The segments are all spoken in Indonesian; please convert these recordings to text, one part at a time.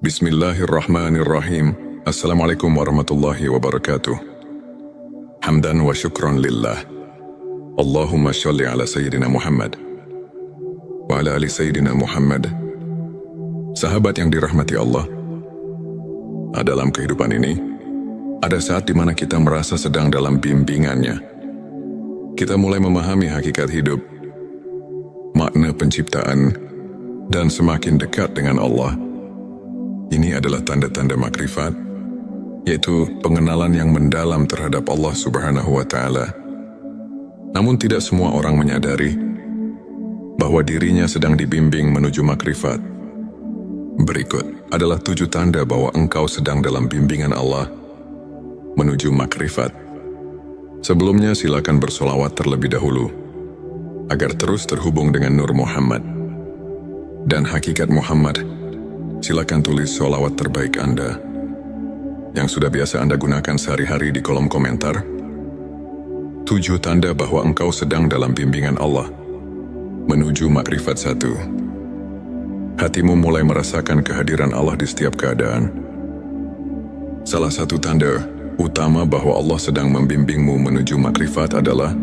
Bismillahirrahmanirrahim. Assalamualaikum warahmatullahi wabarakatuh. Hamdan wa syukran lillah. Allahumma sholli ala Sayyidina Muhammad wa ala ali Sayyidina Muhammad. Sahabat yang dirahmati Allah, dalam kehidupan ini, ada saat di mana kita merasa sedang dalam bimbingannya. Kita mulai memahami hakikat hidup, makna penciptaan, dan semakin dekat dengan Allah. Ini adalah tanda-tanda makrifat, yaitu pengenalan yang mendalam terhadap Allah Subhanahu wa Ta'ala. Namun tidak semua orang menyadari bahwa dirinya sedang dibimbing menuju makrifat. Berikut adalah 7 tanda bahwa engkau sedang dalam bimbingan Allah menuju makrifat. Sebelumnya silakan bersolawat terlebih dahulu agar terus terhubung dengan Nur Muhammad dan hakikat Muhammad. Silakan tulis sholawat terbaik Anda yang sudah biasa Anda gunakan sehari-hari di kolom komentar. 7 tanda bahwa engkau sedang dalam bimbingan Allah menuju makrifat 1. Hatimu mulai merasakan kehadiran Allah di setiap keadaan. Salah satu tanda utama bahwa Allah sedang membimbingmu menuju makrifat adalah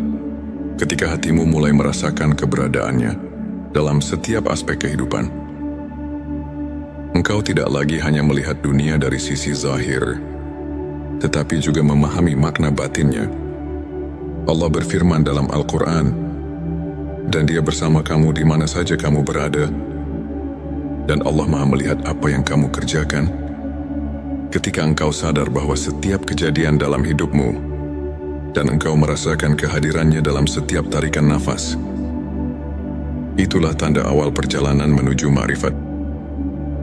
ketika hatimu mulai merasakan keberadaannya dalam setiap aspek kehidupan. Engkau tidak lagi hanya melihat dunia dari sisi zahir, tetapi juga memahami makna batinnya. Allah berfirman dalam Al-Quran, dan Dia bersama kamu di mana saja kamu berada, dan Allah Maha melihat apa yang kamu kerjakan. Ketika engkau sadar bahwa setiap kejadian dalam hidupmu, dan engkau merasakan kehadirannya dalam setiap tarikan nafas, itulah tanda awal perjalanan menuju makrifat.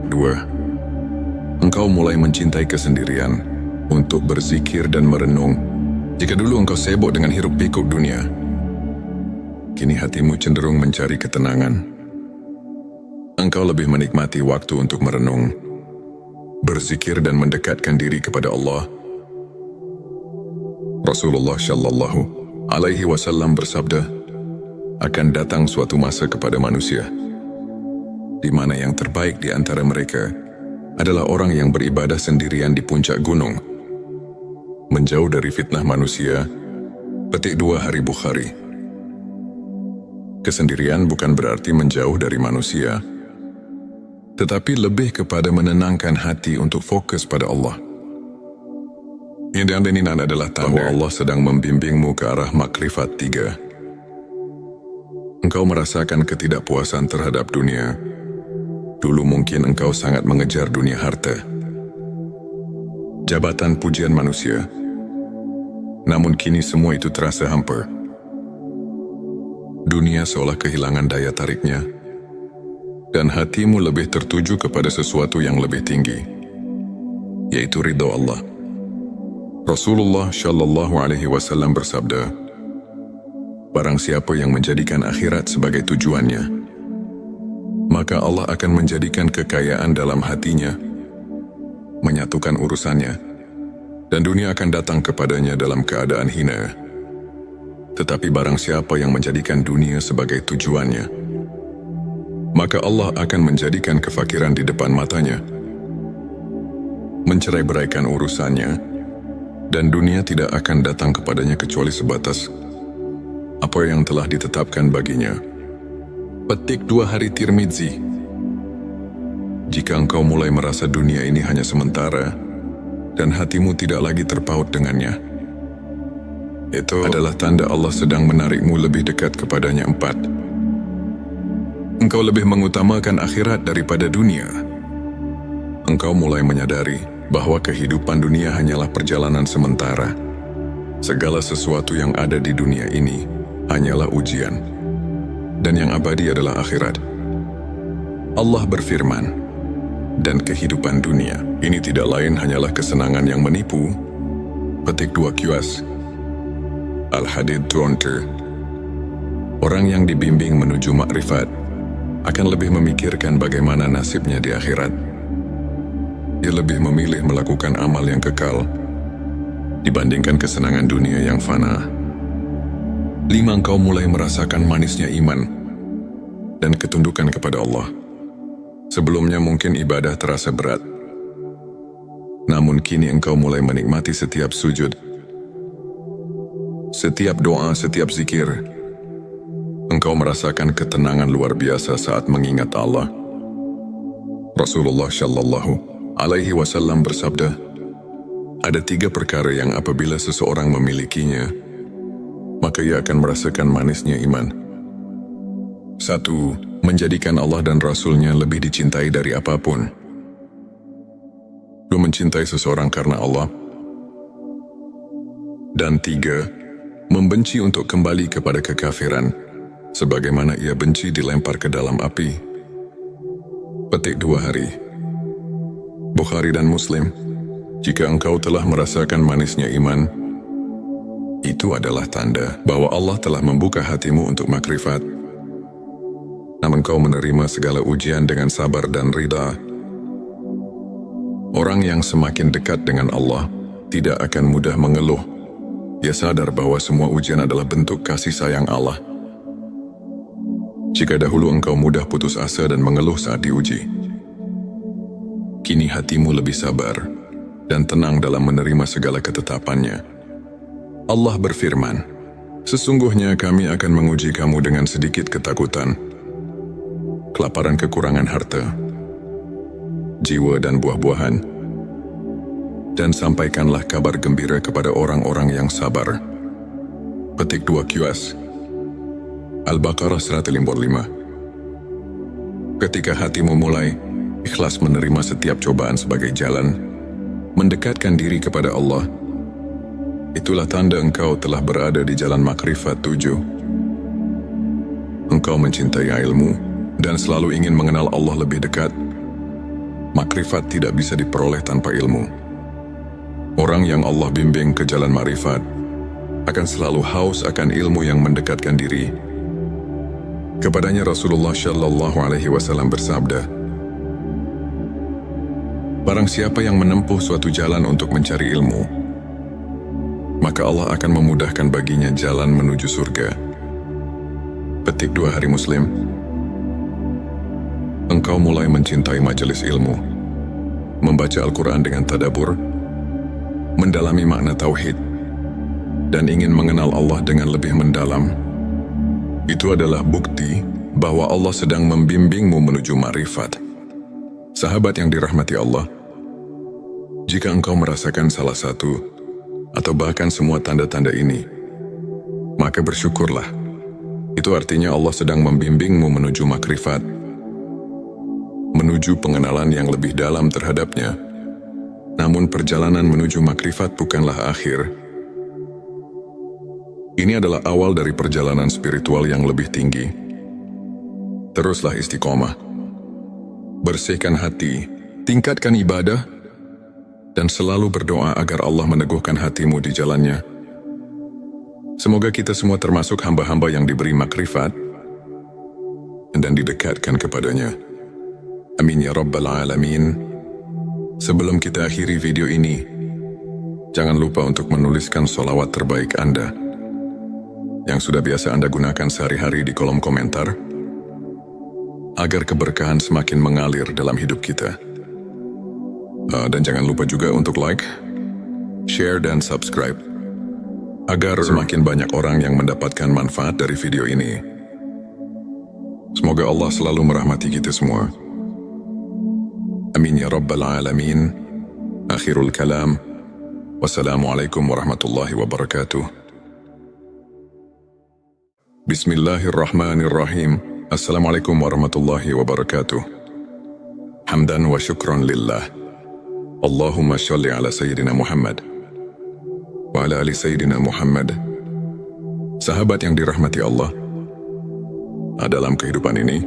2. Engkau mulai mencintai kesendirian untuk berzikir dan merenung. Jika dulu engkau sibuk dengan hiruk-pikuk dunia, kini hatimu cenderung mencari ketenangan. Engkau lebih menikmati waktu untuk merenung, berzikir dan mendekatkan diri kepada Allah. Rasulullah Shallallahu Alaihi Wasallam bersabda, akan datang suatu masa kepada manusia di mana yang terbaik di antara mereka adalah orang yang beribadah sendirian di puncak gunung, menjauh dari fitnah manusia. Petik 2 Hari Bukhari. Kesendirian bukan berarti menjauh dari manusia, tetapi lebih kepada menenangkan hati untuk fokus pada Allah. Ini adalah tanda Allah sedang membimbingmu ke arah makrifat 3. Engkau merasakan ketidakpuasan terhadap dunia. Dulu mungkin engkau sangat mengejar dunia harta, jabatan, pujian manusia. Namun kini semua itu terasa hampa. Dunia seolah kehilangan daya tariknya, dan hatimu lebih tertuju kepada sesuatu yang lebih tinggi, yaitu ridha Allah. Rasulullah Shallallahu Alaihi Wasallam bersabda, barang siapa yang menjadikan akhirat sebagai tujuannya, maka Allah akan menjadikan kekayaan dalam hatinya, menyatukan urusannya, dan dunia akan datang kepadanya dalam keadaan hina. Tetapi barang siapa yang menjadikan dunia sebagai tujuannya, maka Allah akan menjadikan kefakiran di depan matanya, mencerai-beraikan urusannya, dan dunia tidak akan datang kepadanya kecuali sebatas apa yang telah ditetapkan baginya. Petik 2 Hari Tirmidzi. Jika engkau mulai merasa dunia ini hanya sementara, dan hatimu tidak lagi terpaut dengannya, itu adalah tanda Allah sedang menarikmu lebih dekat kepadanya. 4. Engkau lebih mengutamakan akhirat daripada dunia. Engkau mulai menyadari bahwa kehidupan dunia hanyalah perjalanan sementara. Segala sesuatu yang ada di dunia ini hanyalah ujian, dan yang abadi adalah akhirat. Allah berfirman, dan kehidupan dunia ini tidak lain hanyalah kesenangan yang menipu. Petik 2 QS Al-Hadid 20. Orang yang dibimbing menuju makrifat akan lebih memikirkan bagaimana nasibnya di akhirat. Dia lebih memilih melakukan amal yang kekal dibandingkan kesenangan dunia yang fana. 5. Engkau mulai merasakan manisnya iman dan ketundukan kepada Allah. Sebelumnya mungkin ibadah terasa berat, Namun kini engkau mulai menikmati setiap sujud, setiap doa, setiap zikir. Engkau merasakan ketenangan luar biasa saat mengingat Allah. Rasulullah Shallallahu Alaihi Wasallam bersabda, ada 3 perkara yang apabila seseorang memilikinya, maka ia akan merasakan manisnya iman. 1. Menjadikan Allah dan Rasul-Nya lebih dicintai dari apapun. 2. Mencintai seseorang karena Allah. Dan 3. Membenci untuk kembali kepada kekafiran, sebagaimana ia benci dilempar ke dalam api. Petik 2 hari. Bukhari dan Muslim. Jika engkau telah merasakan manisnya iman, itu adalah tanda bahwa Allah telah membuka hatimu untuk makrifat. Namun engkau menerima segala ujian dengan sabar dan ridha. Orang yang semakin dekat dengan Allah tidak akan mudah mengeluh. Ia sadar bahwa semua ujian adalah bentuk kasih sayang Allah. Jika dahulu engkau mudah putus asa dan mengeluh saat diuji, kini hatimu lebih sabar dan tenang dalam menerima segala ketetapannya. Allah berfirman, sesungguhnya kami akan menguji kamu dengan sedikit ketakutan, kelaparan, kekurangan harta, jiwa dan buah-buahan, dan sampaikanlah kabar gembira kepada orang-orang yang sabar. Petik 2 QS Al-Baqarah 155. Ketika hatimu mulai ikhlas menerima setiap cobaan sebagai jalan mendekatkan diri kepada Allah, itulah tanda engkau telah berada di jalan makrifat 7. Engkau mencintai ilmu dan selalu ingin mengenal Allah lebih dekat. Makrifat tidak bisa diperoleh tanpa ilmu. Orang yang Allah bimbing ke jalan makrifat akan selalu haus akan ilmu yang mendekatkan diri. Kepadanya Rasulullah Shallallahu Alaihi Wasallam bersabda, barang siapa yang menempuh suatu jalan untuk mencari ilmu, maka Allah akan memudahkan baginya jalan menuju surga. Petik 2 hari Muslim. Engkau mulai mencintai majelis ilmu, membaca Al-Quran dengan tadabbur, mendalami makna tauhid, dan ingin mengenal Allah dengan lebih mendalam. Itu adalah bukti bahwa Allah sedang membimbingmu menuju ma'rifat. Sahabat yang dirahmati Allah, jika engkau merasakan salah satu atau bahkan semua tanda-tanda ini, maka bersyukurlah. Itu artinya Allah sedang membimbingmu menuju makrifat, menuju pengenalan yang lebih dalam terhadapnya. Namun perjalanan menuju makrifat bukanlah akhir. Ini adalah awal dari perjalanan spiritual yang lebih tinggi. Teruslah istiqomah. Bersihkan hati, tingkatkan ibadah, dan selalu berdoa agar Allah meneguhkan hatimu di jalannya. Semoga kita semua termasuk hamba-hamba yang diberi makrifat dan didekatkan kepadanya. Amin ya Rabbal Alamin. Sebelum kita akhiri video ini, jangan lupa untuk menuliskan sholawat terbaik Anda yang sudah biasa Anda gunakan sehari-hari di kolom komentar, agar keberkahan semakin mengalir dalam hidup kita. Dan jangan lupa juga untuk like, share, dan subscribe, agar semakin banyak orang yang mendapatkan manfaat dari video ini. Semoga Allah selalu merahmati kita semua. Amin ya Rabbal Alamin. Akhirul kalam. Wassalamualaikum warahmatullahi wabarakatuh. Bismillahirrahmanirrahim. Assalamualaikum warahmatullahi wabarakatuh. Hamdan wa syukran lillah. Allahumma sholli ala Sayyidina Muhammad wa ala ali Sayyidina Muhammad. Sahabat yang dirahmati Allah, dalam kehidupan ini,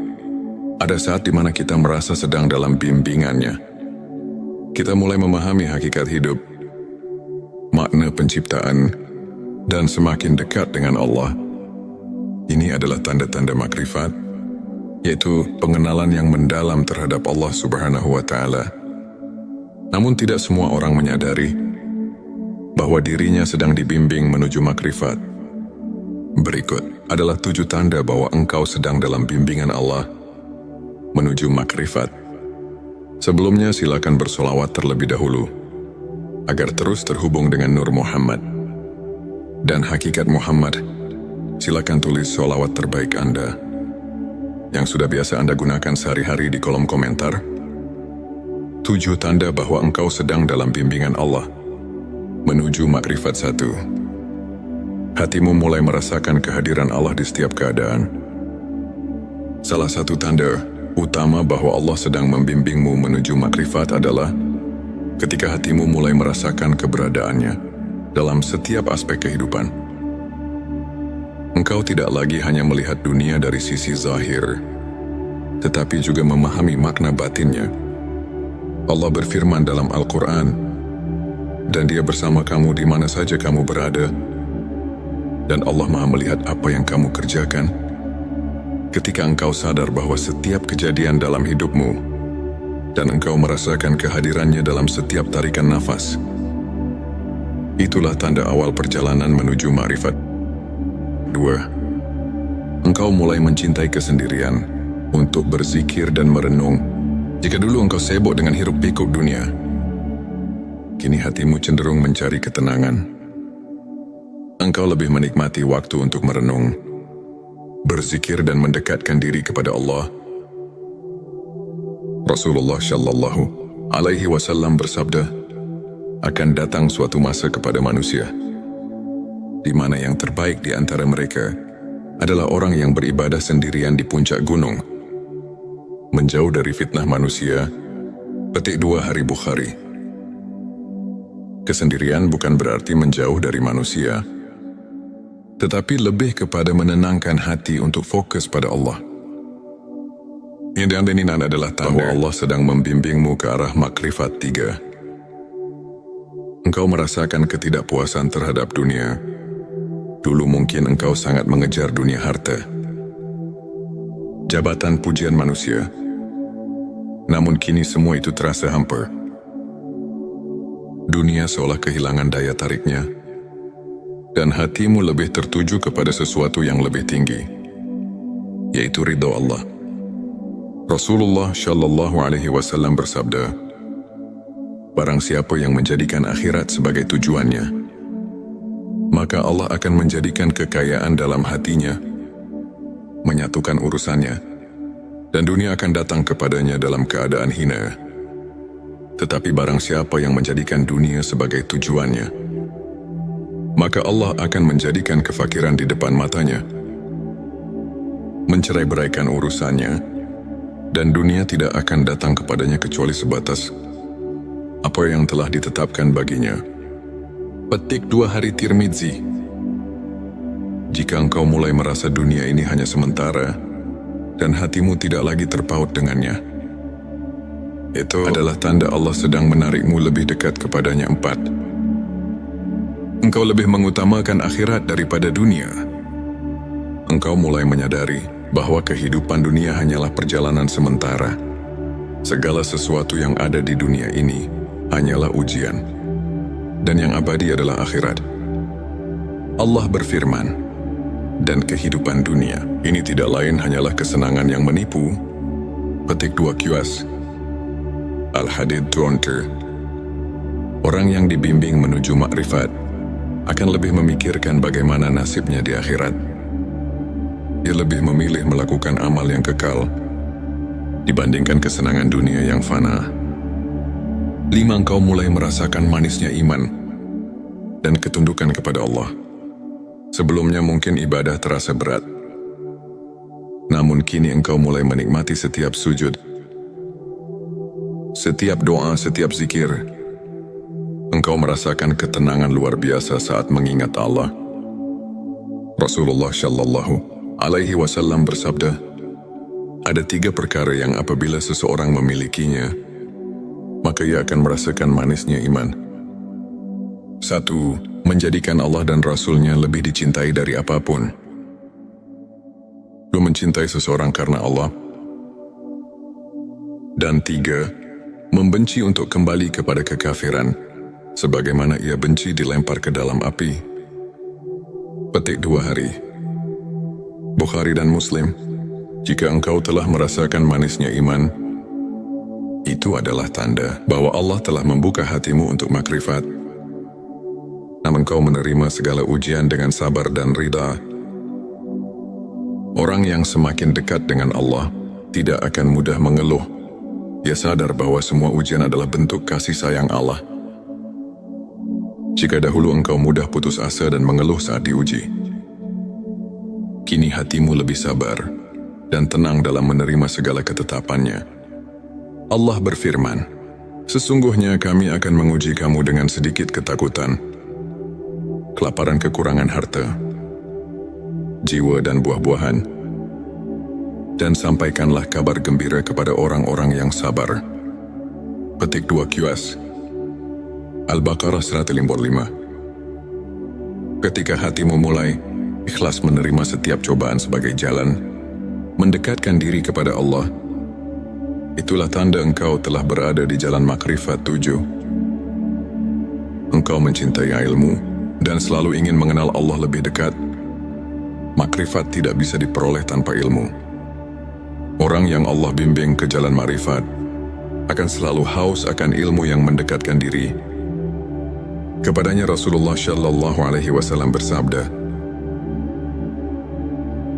ada saat di mana kita merasa sedang dalam bimbingannya. Kita mulai memahami hakikat hidup, makna penciptaan, dan semakin dekat dengan Allah. Ini adalah tanda-tanda makrifat, yaitu pengenalan yang mendalam terhadap Allah Subhanahu wa Ta'ala. Namun tidak semua orang menyadari bahwa dirinya sedang dibimbing menuju makrifat. Berikut adalah 7 tanda bahwa engkau sedang dalam bimbingan Allah menuju makrifat. Sebelumnya silakan bersolawat terlebih dahulu agar terus terhubung dengan Nur Muhammad dan hakikat Muhammad, silakan tulis sholawat terbaik Anda yang sudah biasa Anda gunakan sehari-hari di kolom komentar. 7 tanda bahwa engkau sedang dalam bimbingan Allah menuju makrifat 1. Hatimu mulai merasakan kehadiran Allah di setiap keadaan. Salah satu tanda utama bahwa Allah sedang membimbingmu menuju makrifat adalah ketika hatimu mulai merasakan keberadaannya dalam setiap aspek kehidupan. Engkau tidak lagi hanya melihat dunia dari sisi zahir, tetapi juga memahami makna batinnya. Allah berfirman dalam Al-Quran, dan Dia bersama kamu di mana saja kamu berada, dan Allah Maha melihat apa yang kamu kerjakan. Ketika engkau sadar bahwa setiap kejadian dalam hidupmu, dan engkau merasakan kehadirannya dalam setiap tarikan nafas, itulah tanda awal perjalanan menuju makrifat. 2. Engkau mulai mencintai kesendirian untuk berzikir dan merenung. Jika dulu engkau sibuk dengan hiruk-pikuk dunia, kini hatimu cenderung mencari ketenangan. Engkau lebih menikmati waktu untuk merenung, berzikir dan mendekatkan diri kepada Allah. Rasulullah Shallallahu Alaihi Wasallam bersabda, akan datang suatu masa kepada manusia di mana yang terbaik di antara mereka adalah orang yang beribadah sendirian di puncak gunung, menjauh dari fitnah manusia. Petik 2 Hari Bukhari. Kesendirian bukan berarti menjauh dari manusia, tetapi lebih kepada menenangkan hati untuk fokus pada Allah. Yang diaminin adalah bahwa Allah sedang membimbingmu ke arah makrifat 3. Engkau merasakan ketidakpuasan terhadap dunia. Dulu mungkin engkau sangat mengejar dunia harta, jabatan, pujian manusia. Namun kini semua itu terasa hampa. Dunia seolah kehilangan daya tariknya, dan hatimu lebih tertuju kepada sesuatu yang lebih tinggi, yaitu ridha Allah. Rasulullah Shallallahu Alaihi Wasallam bersabda, barang siapa yang menjadikan akhirat sebagai tujuannya, maka Allah akan menjadikan kekayaan dalam hatinya, menyatukan urusannya, dan dunia akan datang kepadanya dalam keadaan hina. Tetapi barang siapa yang menjadikan dunia sebagai tujuannya, maka Allah akan menjadikan kefakiran di depan matanya, mencerai-beraikan urusannya, dan dunia tidak akan datang kepadanya kecuali sebatas apa yang telah ditetapkan baginya. Petik 2 Hari Tirmidzi. Jika engkau mulai merasa dunia ini hanya sementara, dan hatimu tidak lagi terpaut dengannya, itu adalah tanda Allah sedang menarikmu lebih dekat kepadanya. 4. Engkau lebih mengutamakan akhirat daripada dunia. Engkau mulai menyadari bahwa kehidupan dunia hanyalah perjalanan sementara. Segala sesuatu yang ada di dunia ini hanyalah ujian, dan yang abadi adalah akhirat. Allah berfirman, dan kehidupan dunia ini tidak lain hanyalah kesenangan yang menipu. Petik 2 QS. Al-Hadid 20. Orang yang dibimbing menuju makrifat akan lebih memikirkan bagaimana nasibnya di akhirat. Dia lebih memilih melakukan amal yang kekal dibandingkan kesenangan dunia yang fana. 5. Engkau mulai merasakan manisnya iman dan ketundukan kepada Allah. Sebelumnya mungkin ibadah terasa berat, namun kini engkau mulai menikmati setiap sujud, setiap doa, setiap zikir. Engkau merasakan ketenangan luar biasa saat mengingat Allah. Rasulullah Shallallahu Alaihi Wasallam bersabda, ada 3 perkara yang apabila seseorang memilikinya, maka ia akan merasakan manisnya iman. 1. Menjadikan Allah dan Rasul-Nya lebih dicintai dari apapun. 2. Mencintai seseorang karena Allah. Dan 3. Membenci untuk kembali kepada kekafiran, sebagaimana ia benci dilempar ke dalam api. Petik 2 Hari. Bukhari dan Muslim. Jika engkau telah merasakan manisnya iman, Itu adalah tanda bahwa Allah telah membuka hatimu untuk makrifat. Namun kau menerima segala ujian dengan sabar dan ridha. Orang yang semakin dekat dengan Allah tidak akan mudah mengeluh. Dia sadar bahwa semua ujian adalah bentuk kasih sayang Allah. Jika dahulu engkau mudah putus asa dan mengeluh saat diuji, kini hatimu lebih sabar dan tenang dalam menerima segala ketetapannya. Allah berfirman, "Sesungguhnya kami akan menguji kamu dengan sedikit ketakutan, kelaparan kekurangan harta, jiwa dan buah-buahan, dan sampaikanlah kabar gembira kepada orang-orang yang sabar." Petik 2 QS Al-Baqarah 155. Ketika hatimu mulai ikhlas menerima setiap cobaan sebagai jalan mendekatkan diri kepada Allah, itulah tanda engkau telah berada di jalan makrifat 7. Engkau mencintai ilmu dan selalu ingin mengenal Allah lebih dekat. Makrifat tidak bisa diperoleh tanpa ilmu. Orang yang Allah bimbing ke jalan makrifat akan selalu haus akan ilmu yang mendekatkan diri. Kepadanya Rasulullah Shallallahu Alaihi Wasallam bersabda,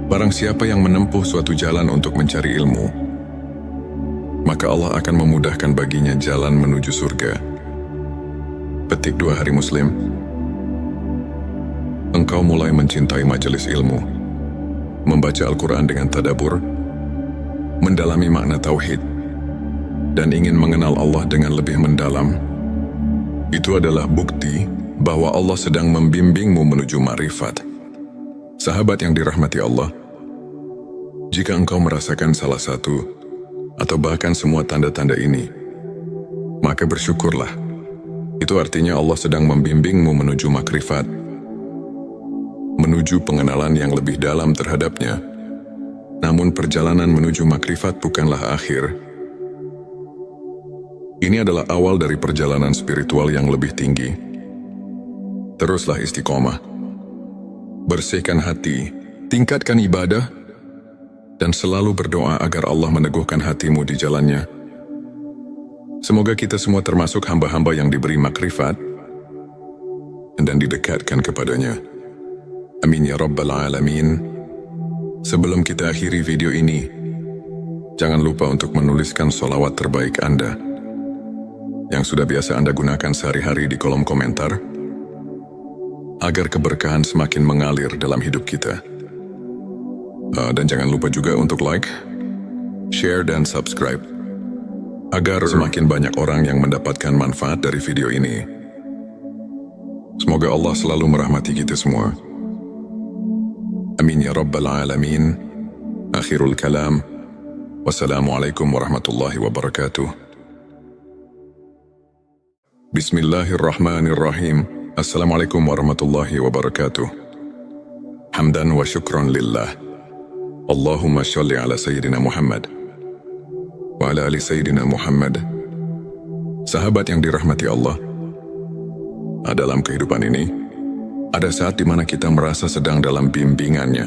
"Barang siapa yang menempuh suatu jalan untuk mencari ilmu, maka Allah akan memudahkan baginya jalan menuju surga." Petik 2 Hari Muslim. Engkau mulai mencintai majelis ilmu, membaca Al-Quran dengan tadabbur, mendalami makna tauhid, dan ingin mengenal Allah dengan lebih mendalam. Itu adalah bukti bahwa Allah sedang membimbingmu menuju makrifat. Sahabat yang dirahmati Allah, jika engkau merasakan salah satu atau bahkan semua tanda-tanda ini, maka bersyukurlah. Itu artinya Allah sedang membimbingmu menuju makrifat, menuju pengenalan yang lebih dalam terhadapnya. Namun perjalanan menuju makrifat bukanlah akhir. Ini adalah awal dari perjalanan spiritual yang lebih tinggi. Teruslah istiqomah. Bersihkan hati, tingkatkan ibadah, dan selalu berdoa agar Allah meneguhkan hatimu di jalannya. Semoga kita semua termasuk hamba-hamba yang diberi makrifat dan didekatkan kepadanya. Amin ya Rabbal Alamin. Sebelum kita akhiri video ini, jangan lupa untuk menuliskan sholawat terbaik Anda yang sudah biasa Anda gunakan sehari-hari di kolom komentar, agar keberkahan semakin mengalir dalam hidup kita. Dan jangan lupa juga untuk like, share, dan subscribe, agar semakin banyak orang yang mendapatkan manfaat dari video ini. Semoga Allah selalu merahmati kita semua. Amin ya Rabbal Alamin. Akhirul kalam. Wassalamualaikum warahmatullahi wabarakatuh. Bismillahirrahmanirrahim. Assalamualaikum warahmatullahi wabarakatuh. Hamdan wa syukran lillah. Allahumma sholli ala Sayyidina Muhammad wa ala ali Sayyidina Muhammad. Sahabat yang dirahmati Allah, dalam kehidupan ini, ada saat di mana kita merasa sedang dalam bimbingannya.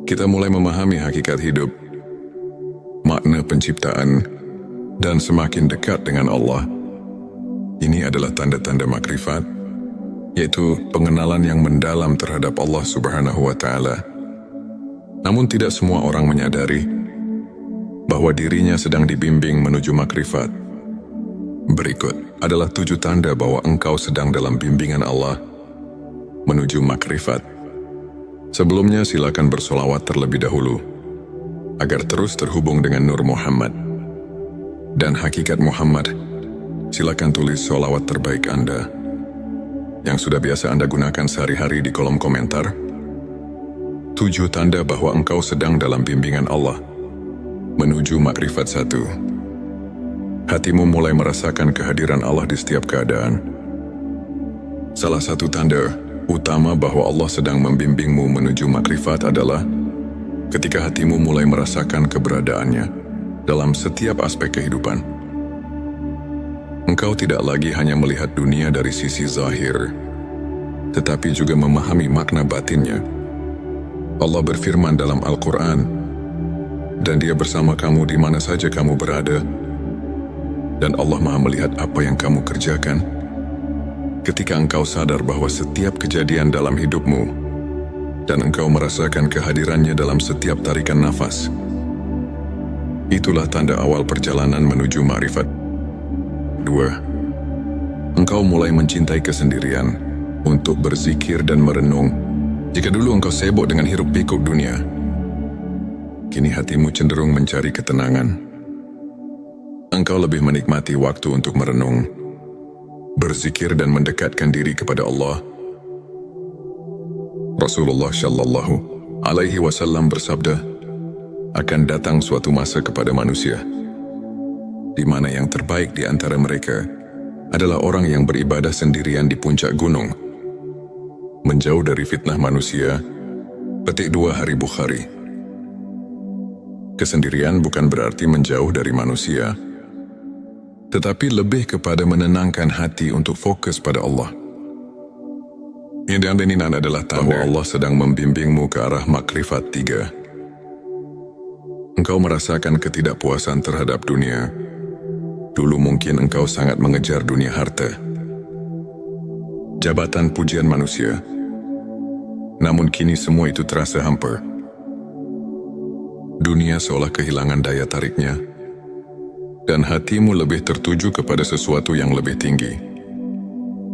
Kita mulai memahami hakikat hidup, makna penciptaan, dan semakin dekat dengan Allah. Ini adalah tanda-tanda makrifat, yaitu pengenalan yang mendalam terhadap Allah Subhanahu wa Ta'ala. Namun tidak semua orang menyadari bahwa dirinya sedang dibimbing menuju makrifat. Berikut adalah 7 tanda bahwa engkau sedang dalam bimbingan Allah menuju makrifat. Sebelumnya silakan bersolawat terlebih dahulu, agar terus terhubung dengan Nur Muhammad dan hakikat Muhammad. Silakan tulis sholawat terbaik Anda yang sudah biasa Anda gunakan sehari-hari di kolom komentar. 7 tanda bahwa engkau sedang dalam bimbingan Allah menuju makrifat 1. Hatimu mulai merasakan kehadiran Allah di setiap keadaan. Salah satu tanda utama bahwa Allah sedang membimbingmu menuju makrifat adalah ketika hatimu mulai merasakan keberadaannya dalam setiap aspek kehidupan. Engkau tidak lagi hanya melihat dunia dari sisi zahir, tetapi juga memahami makna batinnya. Allah berfirman dalam Al-Quran, "Dan Dia bersama kamu di mana saja kamu berada, Dan Allah Maha melihat apa yang kamu kerjakan. Ketika engkau sadar bahwa setiap kejadian dalam hidupmu dan engkau merasakan kehadirannya dalam setiap tarikan nafas, itulah tanda awal perjalanan menuju ma'rifat. 2. Engkau mulai mencintai kesendirian untuk berzikir dan merenung. Jika dulu engkau sibuk dengan hiruk-pikuk dunia, kini hatimu cenderung mencari ketenangan. Engkau lebih menikmati waktu untuk merenung, berzikir dan mendekatkan diri kepada Allah. Rasulullah Shallallahu Alaihi Wasallam bersabda, akan datang suatu masa kepada manusia, di mana yang terbaik di antara mereka adalah orang yang beribadah sendirian di puncak gunung, menjauh dari fitnah manusia. Petik 2 Hari Bukhari. Kesendirian bukan berarti menjauh dari manusia, tetapi lebih kepada menenangkan hati untuk fokus pada Allah. Yang ini adalah tanda bahwa Allah sedang membimbingmu ke arah makrifat 3. Engkau merasakan ketidakpuasan terhadap dunia. Dulu mungkin engkau sangat mengejar dunia harta, jabatan, pujian manusia. Namun kini semua itu terasa hampa. Dunia seolah kehilangan daya tariknya, dan hatimu lebih tertuju kepada sesuatu yang lebih tinggi,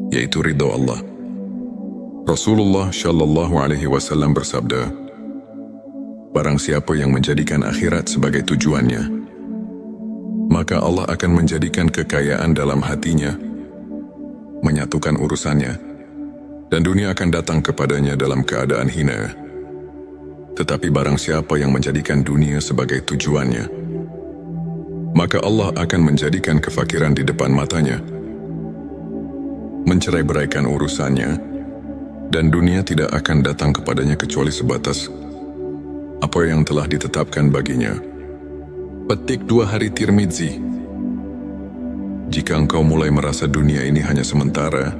yaitu ridha Allah. Rasulullah Shallallahu Alaihi Wasallam bersabda, barang siapa yang menjadikan akhirat sebagai tujuannya, maka Allah akan menjadikan kekayaan dalam hatinya, menyatukan urusannya, dan dunia akan datang kepadanya dalam keadaan hina. Tetapi barang siapa yang menjadikan dunia sebagai tujuannya, maka Allah akan menjadikan kefakiran di depan matanya, mencerai-beraikan urusannya, dan dunia tidak akan datang kepadanya kecuali sebatas apa yang telah ditetapkan baginya. Petik 2 Hari Tirmidzi. Jika engkau mulai merasa dunia ini hanya sementara,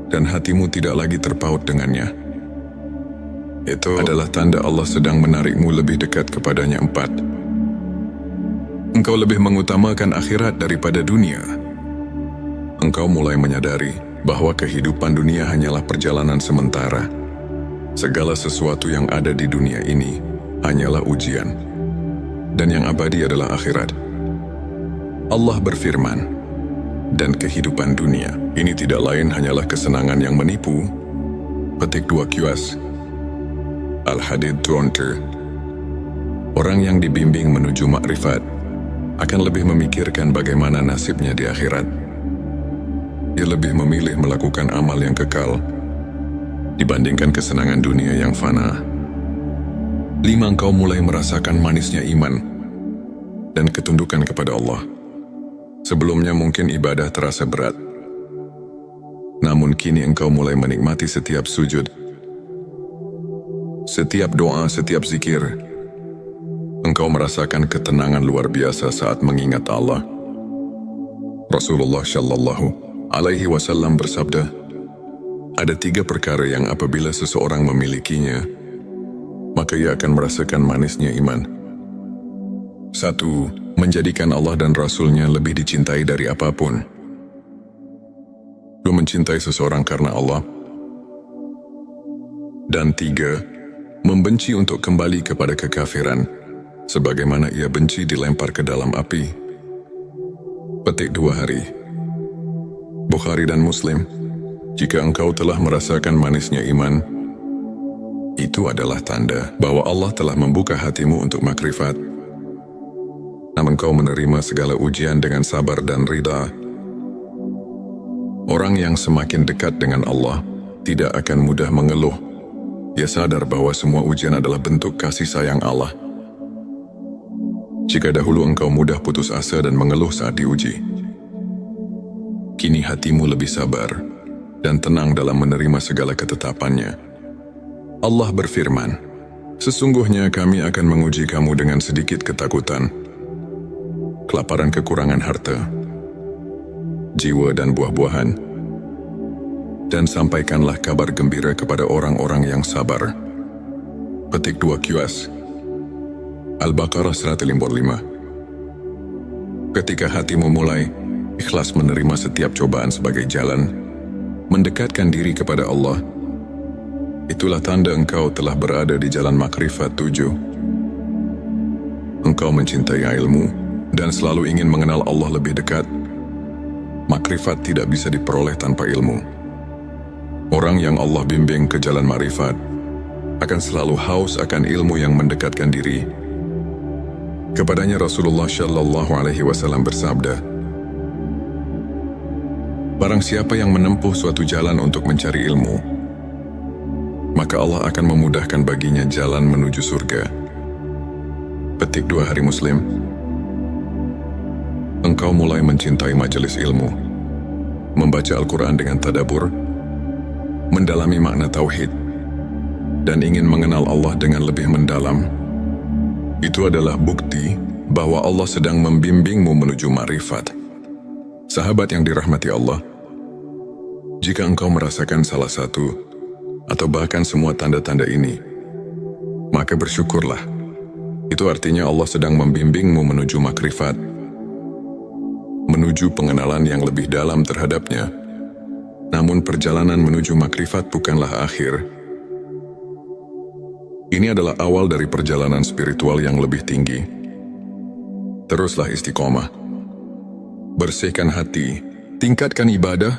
dan hatimu tidak lagi terpaut dengannya, itu adalah tanda Allah sedang menarikmu lebih dekat kepadanya. 4. Engkau lebih mengutamakan akhirat daripada dunia. Engkau mulai menyadari bahwa kehidupan dunia hanyalah perjalanan sementara. Segala sesuatu yang ada di dunia ini hanyalah ujian, dan yang abadi adalah akhirat. Allah berfirman, dan kehidupan dunia ini tidak lain hanyalah kesenangan yang menipu. Petik 2 QS Al-Hadid 20. Orang yang dibimbing menuju makrifat akan lebih memikirkan bagaimana nasibnya di akhirat. Dia lebih memilih melakukan amal yang kekal dibandingkan kesenangan dunia yang fana. 5. Engkau mulai merasakan manisnya iman dan ketundukan kepada Allah. Sebelumnya mungkin ibadah terasa berat, namun kini engkau mulai menikmati setiap sujud, setiap doa, setiap zikir. Engkau merasakan ketenangan luar biasa saat mengingat Allah. Rasulullah Shallallahu Alaihi Wasallam bersabda, ada 3 perkara yang apabila seseorang memilikinya, maka ia akan merasakan manisnya iman. 1. Menjadikan Allah dan Rasul-Nya lebih dicintai dari apapun. 2. Mencintai seseorang karena Allah. Dan 3. Membenci untuk kembali kepada kekafiran, sebagaimana ia benci dilempar ke dalam api. Petik 2 Hari Bukhari dan Muslim. Jika engkau telah merasakan manisnya iman, itu adalah tanda bahwa Allah telah membuka hatimu untuk makrifat. Namun engkau menerima segala ujian dengan sabar dan ridha. Orang yang semakin dekat dengan Allah tidak akan mudah mengeluh. Ia sadar bahwa semua ujian adalah bentuk kasih sayang Allah. Jika dahulu engkau mudah putus asa dan mengeluh saat diuji, kini hatimu lebih sabar dan tenang dalam menerima segala ketetapannya. Allah berfirman, sesungguhnya kami akan menguji kamu dengan sedikit ketakutan, kelaparan, kekurangan harta, jiwa dan buah-buahan, dan sampaikanlah kabar gembira kepada orang-orang yang sabar. Petik 2 QS Al-Baqarah 155. Ketika hatimu mulai ikhlas menerima setiap cobaan sebagai jalan mendekatkan diri kepada Allah, itulah tanda engkau telah berada di jalan makrifat 7. Engkau mencintai ilmu dan selalu ingin mengenal Allah lebih dekat. Makrifat tidak bisa diperoleh tanpa ilmu. Orang yang Allah bimbing ke jalan makrifat akan selalu haus akan ilmu yang mendekatkan diri. Kepadanya Rasulullah Shallallahu Alaihi Wasallam bersabda, barang siapa yang menempuh suatu jalan untuk mencari ilmu, maka Allah akan memudahkan baginya jalan menuju surga. Petik 2 Hari Muslim. Engkau mulai mencintai majelis ilmu, membaca Al-Quran dengan tadabbur, mendalami makna tauhid, dan ingin mengenal Allah dengan lebih mendalam. Itu adalah bukti bahwa Allah sedang membimbingmu menuju ma'rifat. Sahabat yang dirahmati Allah, jika engkau merasakan salah satu atau bahkan semua tanda-tanda ini, maka bersyukurlah. Itu artinya Allah sedang membimbingmu menuju makrifat, menuju pengenalan yang lebih dalam terhadapnya. Namun perjalanan menuju makrifat bukanlah akhir. Ini adalah awal dari perjalanan spiritual yang lebih tinggi. Teruslah istiqomah. Bersihkan hati, tingkatkan ibadah,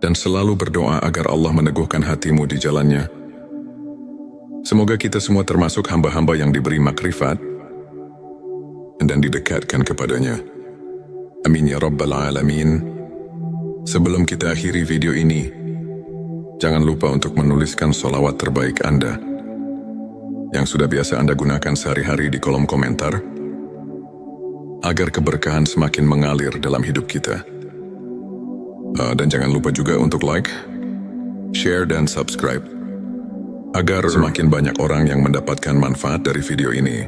dan selalu berdoa agar Allah meneguhkan hatimu di jalannya. Semoga kita semua termasuk hamba-hamba yang diberi makrifat dan didekatkan kepadanya. Amin ya Rabbal Alamin. Sebelum kita akhiri video ini, jangan lupa untuk menuliskan sholawat terbaik Anda yang sudah biasa Anda gunakan sehari-hari di kolom komentar, agar keberkahan semakin mengalir dalam hidup kita. Dan jangan lupa juga untuk like, share, dan subscribe, agar semakin banyak orang yang mendapatkan manfaat dari video ini.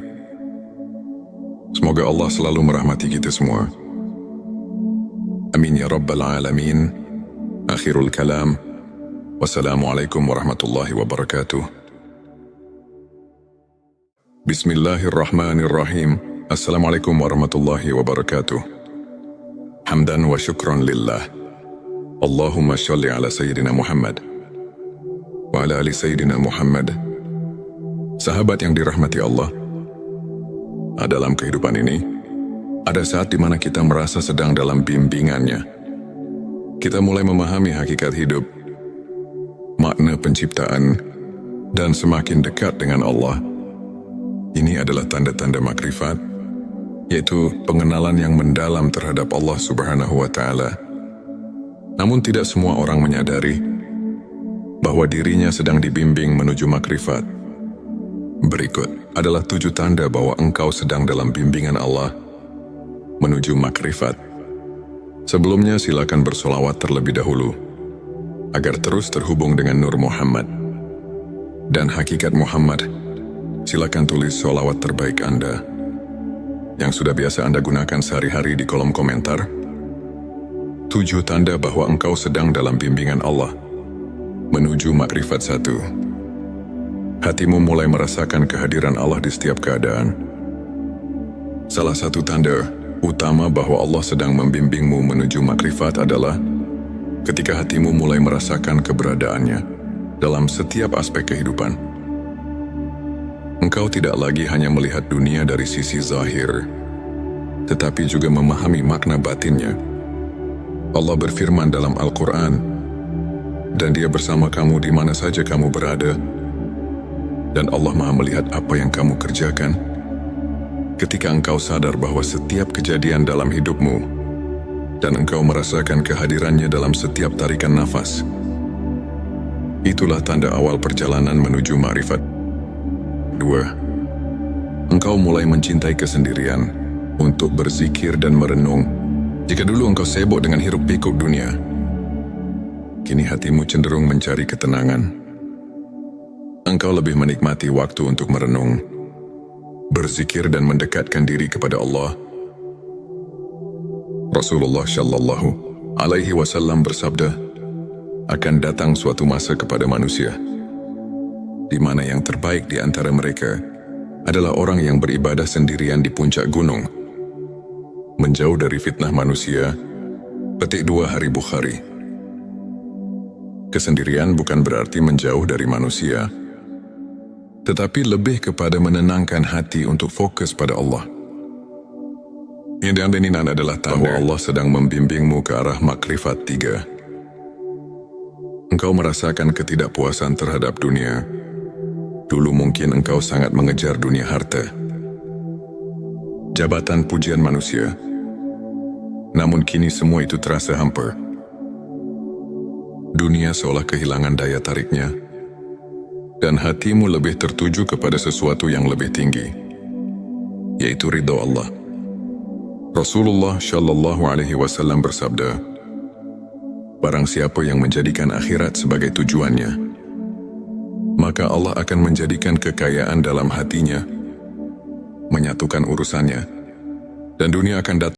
Semoga Allah selalu merahmati kita semua. Amin ya Rabbal Alamin. Akhirul kalam. Wassalamualaikum warahmatullahi wabarakatuh. Bismillahirrahmanirrahim. Assalamualaikum warahmatullahi wabarakatuh. Hamdan wa syukran lillah. Allahumma sholli ala Sayyidina Muhammad wa ala ali Sayyidina Muhammad. Sahabat yang dirahmati Allah, dalam kehidupan ini, ada saat di mana kita merasa sedang dalam bimbingannya. Kita mulai memahami hakikat hidup, makna penciptaan, dan semakin dekat dengan Allah. Ini adalah tanda-tanda makrifat, yaitu pengenalan yang mendalam terhadap Allah Subhanahu wa Ta'ala. Namun tidak semua orang menyadari bahwa dirinya sedang dibimbing menuju makrifat. Berikut adalah 7 tanda bahwa engkau sedang dalam bimbingan Allah menuju makrifat. Sebelumnya silakan bersolawat terlebih dahulu, agar terus terhubung dengan Nur Muhammad dan hakikat Muhammad. Silakan tulis solawat terbaik Anda yang sudah biasa Anda gunakan sehari-hari di kolom komentar. 7 tanda bahwa engkau sedang dalam bimbingan Allah menuju makrifat 1. Hatimu mulai merasakan kehadiran Allah di setiap keadaan. Salah satu tanda utama bahwa Allah sedang membimbingmu menuju makrifat adalah ketika hatimu mulai merasakan keberadaannya dalam setiap aspek kehidupan. Engkau tidak lagi hanya melihat dunia dari sisi zahir, tetapi juga memahami makna batinnya. Allah berfirman dalam Al-Quran, dan Dia bersama kamu di mana saja kamu berada, dan Allah Maha melihat apa yang kamu kerjakan. Ketika engkau sadar bahwa setiap kejadian dalam hidupmu, dan engkau merasakan kehadirannya dalam setiap tarikan nafas, itulah tanda awal perjalanan menuju ma'rifat. 2. Engkau mulai mencintai kesendirian untuk berzikir dan merenung. Jika dulu engkau sibuk dengan hiruk-pikuk dunia, kini hatimu cenderung mencari ketenangan. Engkau lebih menikmati waktu untuk merenung, berzikir dan mendekatkan diri kepada Allah. Rasulullah Shallallahu Alaihi Wasallam bersabda, akan datang suatu masa kepada manusia, di mana yang terbaik di antara mereka adalah orang yang beribadah sendirian di puncak gunung, menjauh dari fitnah manusia Petik 2 Hari Bukhari. Kesendirian bukan berarti menjauh dari manusia, tetapi lebih kepada menenangkan hati untuk fokus pada Allah. Yang diaminin adalah tahu Allah sedang membimbingmu ke arah makrifat 3. Engkau merasakan ketidakpuasan terhadap dunia. Dulu mungkin engkau sangat mengejar dunia harta, jabatan, pujian manusia. Namun kini semua itu terasa hampa. Dunia seolah kehilangan daya tariknya, dan hatimu lebih tertuju kepada sesuatu yang lebih tinggi, yaitu ridha Allah. Rasulullah Shallallahu Alaihi Wasallam bersabda, barang siapa yang menjadikan akhirat sebagai tujuannya, maka Allah akan menjadikan kekayaan dalam hatinya, menyatukan urusannya, dan dunia akan datang